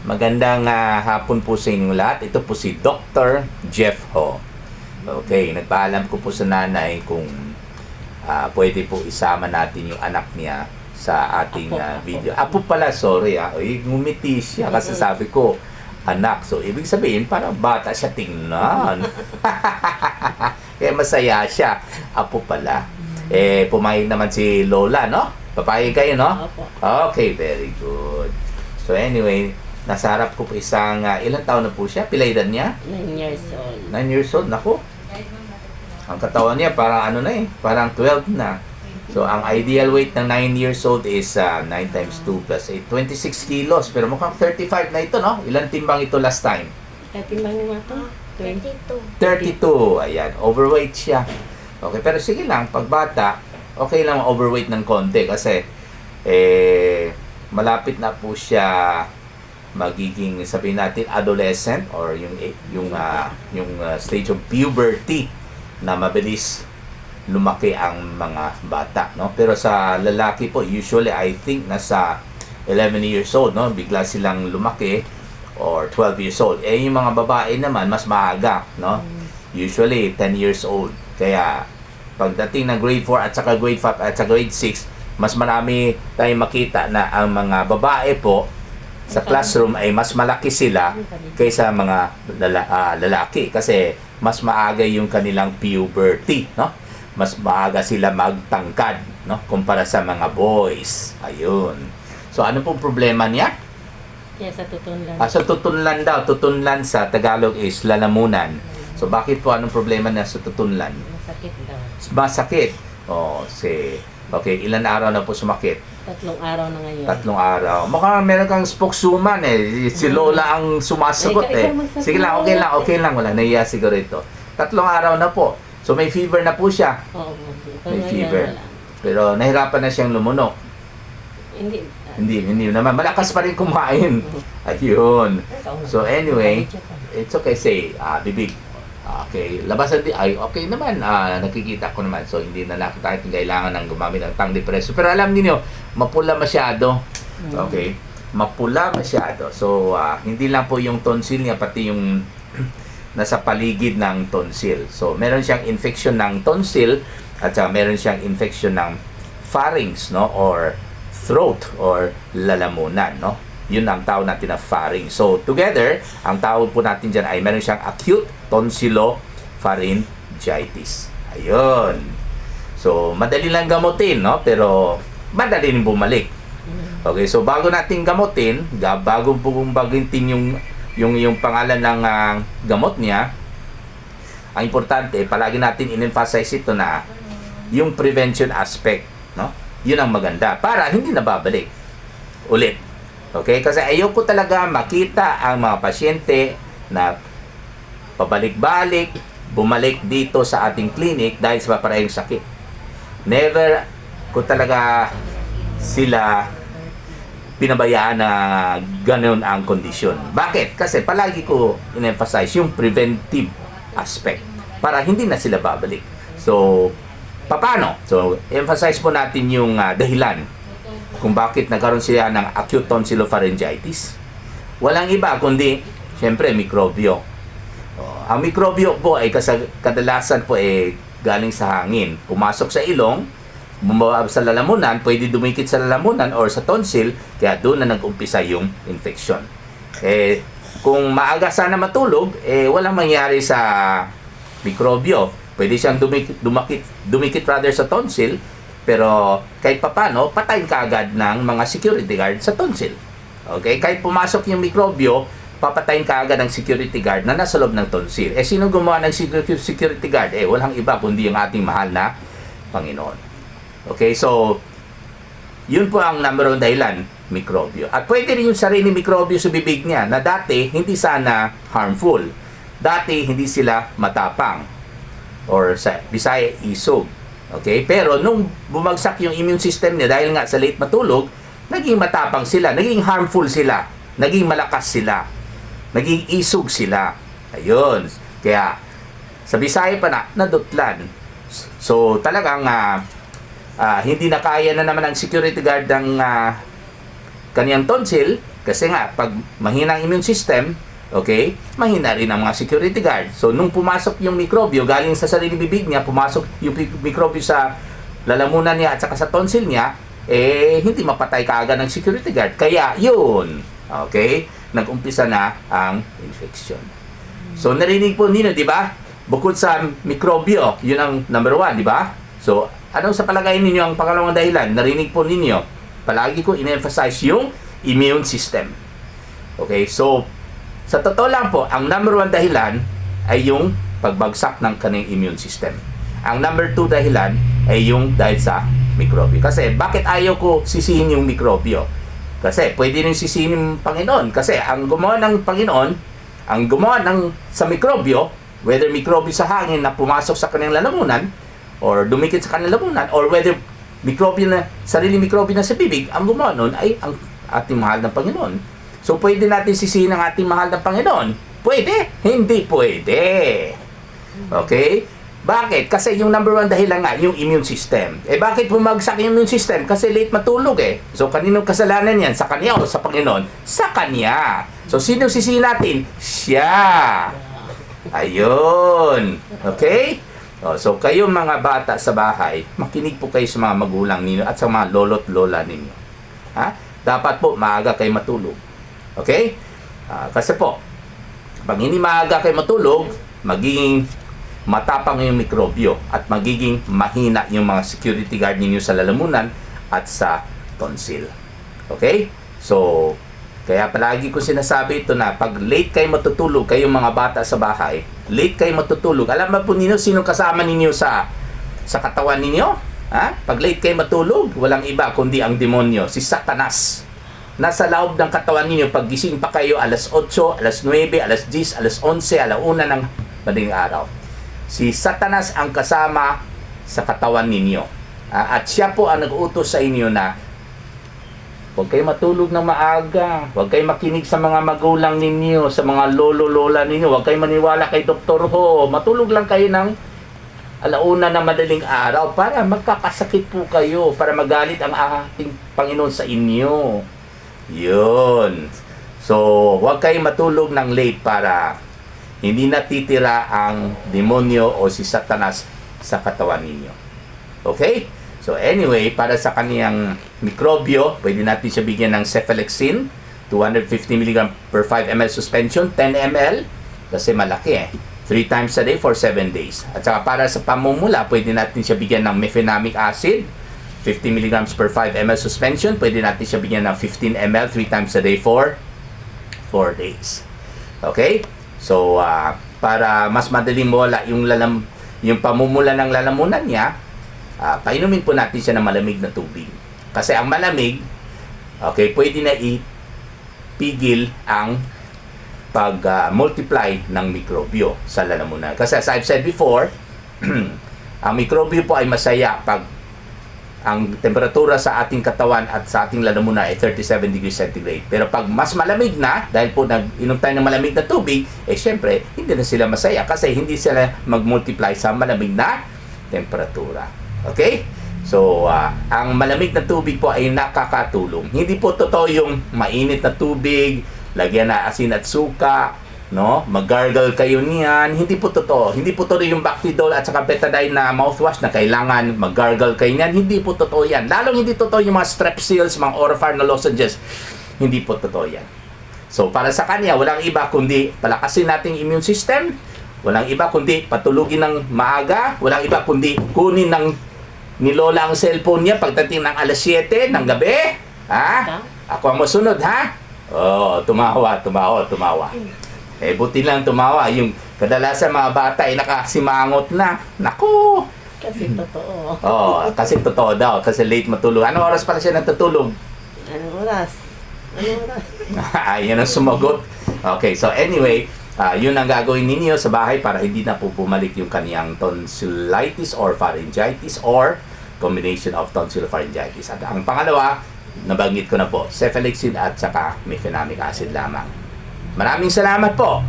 Magandang hapon po sa inyong lahat. Ito po si Dr. Jeff Ho. Okay, nagpaalam ko po sa nanay kung pwede po isama natin yung anak niya sa ating video. Apo pala, sorry Uy, ngumiti siya kasi sabi ko, anak. So, ibig sabihin, parang bata siya tingnan. Kaya masaya siya. Apo pala. Pumayag naman si Lola, no? Papayag kayo, no? Okay, very good. So, anyway, nasa harap ko po isang, ilang taon na po siya? Pila edad niya? 9 years old. 9 years old, naku. Ang katawan niya parang parang 12 na. So, ang ideal weight ng 9 years old is 9 times 2 plus 8, 26 kilos. Pero mukhang 35 na ito, no? Ilang timbang ito last time? Timbang mo ito? 32. Ayan, overweight siya. Okay, pero sige lang, pag bata, okay lang overweight ng konti kasi malapit na po siya magiging, sabihin natin, adolescent or yung stage of puberty na mabilis lumaki ang mga bata, no? Pero sa lalaki po, usually I think nasa 11 years old, no? Bigla silang lumaki or 12 years old. Yung mga babae naman mas maaga, no? Usually 10 years old. Kaya pagdating ng grade 4 at saka grade 5 at saka grade 6, mas marami tayong makita na ang mga babae po sa classroom ay mas malaki sila kaysa mga lalaki kasi mas maaga yung kanilang puberty, no? Mas maaga sila magtangkad, no? Kumpara sa mga boys. Ayun. So ano pong problema niya? Yes, sa tutunlan. Sa tutunlan daw. Tutunlan sa Tagalog is lalamunan. So bakit po anong problema niya sa tutunlan? Masakit daw. Masakit. Okay, ilan araw na po sumakit? 3 araw na ngayon. 3 araw. Mukhang meron kang spokeswoman Si Lola ang sumasagot Sige lang, okay lang. Wala, nahiya siguro ito. 3 araw na po. So may fever na po siya. Oo. May fever. Pero nahirapan na siyang lumunok. Hindi naman. Malakas pa rin kumain. Ayun. So anyway, it's okay say, bibig. Okay, labasan din. Ay, okay naman. Nakikita ko naman. So, hindi na tayo kailangan ng gumamit ng tangdepreso. Pero alam niyo, mapula masyado. Okay? Mapula masyado. So, hindi lang po yung tonsil niya, pati yung nasa paligid ng tonsil. So, meron siyang infection ng tonsil at meron siyang infection ng pharynx, no? Or throat or lalamunan, no? Yun ang tawag natin na pharynx. So, together, ang tawag po natin dyan ay meron siyang acute tonsillopharyngitis. Ayun. So, madali lang gamutin, no? Pero, madali rin bumalik. Okay, so bago natin gamutin, bago bagintin yung pangalan ng gamot niya, ang importante, palagi natin in-emphasize ito na yung prevention aspect, no? Yun ang maganda. Para hindi na babalik ulit. Okay? Kasi ayoko talaga makita ang mga pasyente na pabalik-balik, bumalik dito sa ating clinic dahil sa parehong sakit. Never ko talaga sila pinabayaan na ganoon ang kondisyon. Bakit? Kasi palagi ko in-emphasize yung preventive aspect para hindi na sila babalik. So, paano? So, emphasize po natin yung dahilan kung bakit nagkaroon siya ng acute tonsillopharyngitis. Walang iba kundi, syempre, mikrobyo. Ang mikrobyo po ay kadalasan po galing sa hangin. Pumasok sa ilong, bumaba sa lalamunan, pwede dumikit sa lalamunan or sa tonsil, kaya doon na nag-umpisa yung infection. Kung maaga sana matulog, walang mangyari sa mikrobyo. Pwede siyang dumikit rather sa tonsil, pero kahit papano, patayin ka agad ng mga security guard sa tonsil. Okay? Kahit pumasok yung mikrobyo, papatayin ka agad ng security guard na nasa loob ng tonsil. Sino gumawa ng security guard? Walang iba kundi yung ating mahal na Panginoon. Okay? So, yun po ang number 1 dahilan, mikrobyo. At pwede rin yung sarili mikrobyo sa bibig niya na dati hindi sana harmful. Dati hindi sila matapang or sa Bisaya isog. Okay? Pero nung bumagsak yung immune system niya dahil nga sa late matulog, naging matapang sila, naging harmful sila, naging malakas sila, naging isog sila. Ayun. Kaya sa Bisaya pa nadutlan. So talagang hindi na kaya na naman ang security guard ng kaniyang tonsil, kasi nga, pag mahina ang immune system, okay, mahina rin ang mga security guard. So, nung pumasok yung mikrobyo, galing sa sariling bibig niya, pumasok yung mikrobyo sa lalamunan niya at saka sa tonsil niya, hindi mapatay kaagad ng security guard. Kaya, yun, okay, nag-umpisa na ang infection. So, narinig po ninyo, di ba? Bukod sa mikrobyo, yun ang number 1, di ba? So, ano sa palagay ninyo ang pangalawang dahilan? Narinig po ninyo, palagi ko in-emphasize yung immune system. Okay, so, sa totoo lang po, ang number 1 dahilan ay yung pagbagsak ng kanyang immune system. Ang number 2 dahilan ay yung dahil sa mikrobyo. Kasi, bakit ayaw ko sisihin yung mikrobyo? Kasi, pwede rin sisihin yung Panginoon. Kasi, ang gumawa ng Panginoon, ang gumawa sa mikrobyo, whether mikrobyo sa hangin na pumasok sa kanyang lalamunan, or dumikit sa kanilang lalamunan, or whether sarili mikrobyo na sa bibig, ang gumawa nun ay ang ating mahal ng Panginoon. So, pwede natin sisihin ang ating mahal ng Panginoon? Pwede? Hindi pwede. Okay? Bakit? Kasi yung number 1 dahilan nga, yung immune system. Bakit bumagsak yung immune system? Kasi late matulog So, kaninong kasalanan yan? Sa Kanya o sa Panginoon? Sa Kanya. So, sino sisihin natin? Siya. Ayun. Okay? So, kayo mga bata sa bahay, makinig po kayo sa mga magulang ninyo at sa mga lolo't lola ninyo. Ha? Dapat po, maaga kayo matulog. Okay? Kasi po, pag hindi maaga kayo matulog, magiging matapang yung mikrobyo at magiging mahina yung mga security guard ninyo sa lalamunan at sa tonsil. Okay? So, kaya palagi ko sinasabi ito na pag late kayo matutulog, kayong mga bata sa bahay, late kayo matutulog, alam ba po ninyo sino kasama ninyo sa katawan ninyo? Ha? Pag late kayo matulog, walang iba kundi ang demonyo, si Satanas. Nasa loob ng katawan ninyo, pag gising pa kayo alas 8, alas 9, alas 10, alas 11, alauna ng madaling araw. Si Satanas ang kasama sa katawan ninyo. At siya po ang nag-utos sa inyo na huwag kayo matulog ng maaga. Huwag kayo makinig sa mga magulang ninyo, sa mga lolo-lola ninyo. Huwag kayo maniwala kay Dr. Ho. Matulog lang kayo ng alauna ng madaling araw para magkakasakit po kayo, para magalit ang ating Panginoon sa inyo. Yun. So, huwag kayo matulog ng late para hindi natitira ang demonyo o si Satanas sa katawan ninyo. Okay? So anyway, para sa kaniyang mikrobyo, pwede natin siya bigyan ng cephalexin, 250 mg per 5 ml suspension, 10 ml, kasi malaki 3 times a day for 7 days. At saka para sa pamumula, pwede natin siya bigyan ng mefenamic acid, 50 mg per 5 ml suspension, pwede natin siya bigyan ng 15 ml 3 times a day for 4 days. Okay? So, para mas madaling mawala yung pamumula ng lalamunan niya, painumin po natin siya ng malamig na tubig. Kasi ang malamig, okay, pwede na ipigil ang pag-multiply ng mikrobyo sa lalamunan. Kasi as I've said before, ang mikrobyo po ay masaya pag ang temperatura sa ating katawan at sa ating lalamunan ay 37 degrees centigrade. Pero pag mas malamig na, dahil po nag-inom tayo ng malamig na tubig, syempre, hindi na sila masaya kasi hindi sila mag-multiply sa malamig na temperatura. Okay? So, ang malamig na tubig po ay nakakatulong. Hindi po totoo yung mainit na tubig, lagyan na asin at suka, no? Mag-gargle kayo niyan. Hindi po totoo. Hindi po totoo yung Bactidol at saka Betadine na mouthwash na kailangan mag-gargle kayo niyan. Hindi po totoo yan. Lalong hindi totoo yung mga Strepsils, mga Orophar na lozenges. Hindi po totoo yan. So, para sa kanya, walang iba kundi palakasin nating immune system. Walang iba kundi patulugin ng maaga. Walang iba kundi kunin ng ni Lola ang cellphone niya pagdating ng alas 7 ng gabi. Ha? Ako ang masunod, ha? Oh, tumawa. Buti lang tumawa. Yung kadalasan mga bata ay nakasimangot na. Naku! Kasi totoo. Kasi totoo daw. Kasi late matulog. Anong oras pala siya natutulog? Anong oras? Yan ang sumagot. Okay, so anyway, yun ang gagawin ninyo sa bahay para hindi na po bumalik yung kaniyang tonsillitis or pharyngitis or combination of tonsilopharyngitis. At ang pangalawa, nabanggit ko na po, cephalexin at saka mefenamic acid lamang. Maraming salamat po.